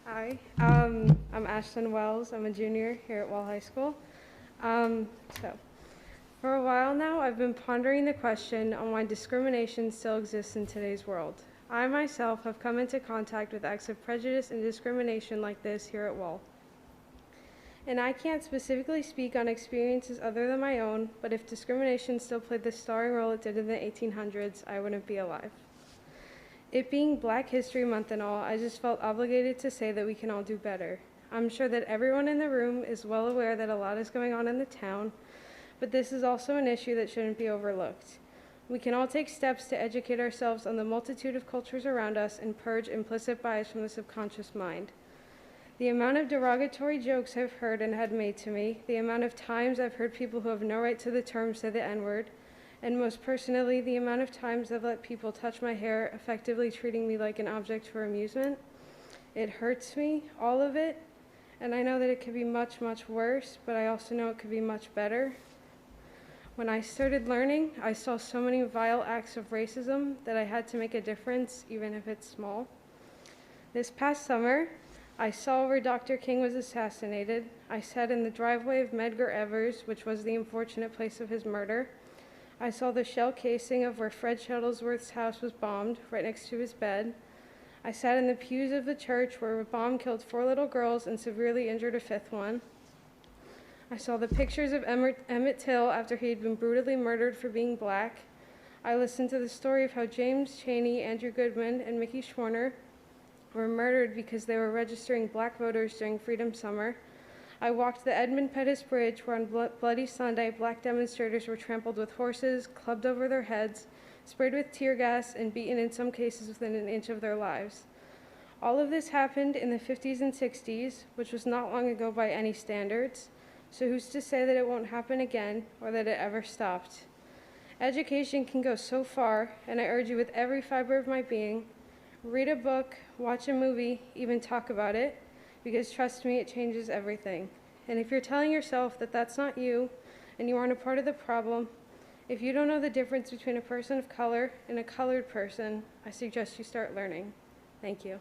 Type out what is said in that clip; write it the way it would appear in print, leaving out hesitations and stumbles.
Hi, I'm Ashlynn Wells. I'm a junior here at Wall High School. So, for a while now, I've been pondering the question on why discrimination still exists in today's world. I myself have come into contact with acts of prejudice and discrimination like this here at Wall. And I can't specifically speak on experiences other than my own, but if discrimination still played the starring role it did in the 1800s, I wouldn't be alive. It being Black History Month and all, I just felt obligated to say that we can all do better. I'm sure that everyone in the room is well aware that a lot is going on in the town, but this is also an issue that shouldn't be overlooked. We can all take steps to educate ourselves on the multitude of cultures around us and purge implicit bias from the subconscious mind. The amount of derogatory jokes I've heard and had made to me, the amount of times I've heard people who have no right to the term say the N-word, and most personally, the amount of times I've let people touch my hair, effectively treating me like an object for amusement. It hurts me, all of it, and I know that it could be much, much worse, but I also know it could be much better. When I started learning, I saw so many vile acts of racism that I had to make a difference, even if it's small. This past summer, I saw where Dr. King was assassinated. I sat in the driveway of Medgar Evers, which was the unfortunate place of his murder. I saw the shell casing of where Fred Shuttlesworth's house was bombed, right next to his bed. I sat in the pews of the church where a bomb killed 4 little girls and severely injured a 5th one. I saw the pictures of Emmett Till after he had been brutally murdered for being Black. I listened to the story of how James Chaney, Andrew Goodman, and Mickey Schwerner were murdered because they were registering Black voters during Freedom Summer. I walked the Edmund Pettus Bridge where on Bloody Sunday, Black demonstrators were trampled with horses, clubbed over their heads, sprayed with tear gas, and beaten in some cases within an inch of their lives. All of this happened in the 50s and 60s, which was not long ago by any standards, so who's to say that it won't happen again or that it ever stopped? Education can go so far, and I urge you with every fiber of my being, read a book, watch a movie, even talk about it, because trust me, it changes everything. And if you're telling yourself that that's not you and you aren't a part of the problem, if you don't know the difference between a person of color and a colored person, I suggest you start learning. Thank you.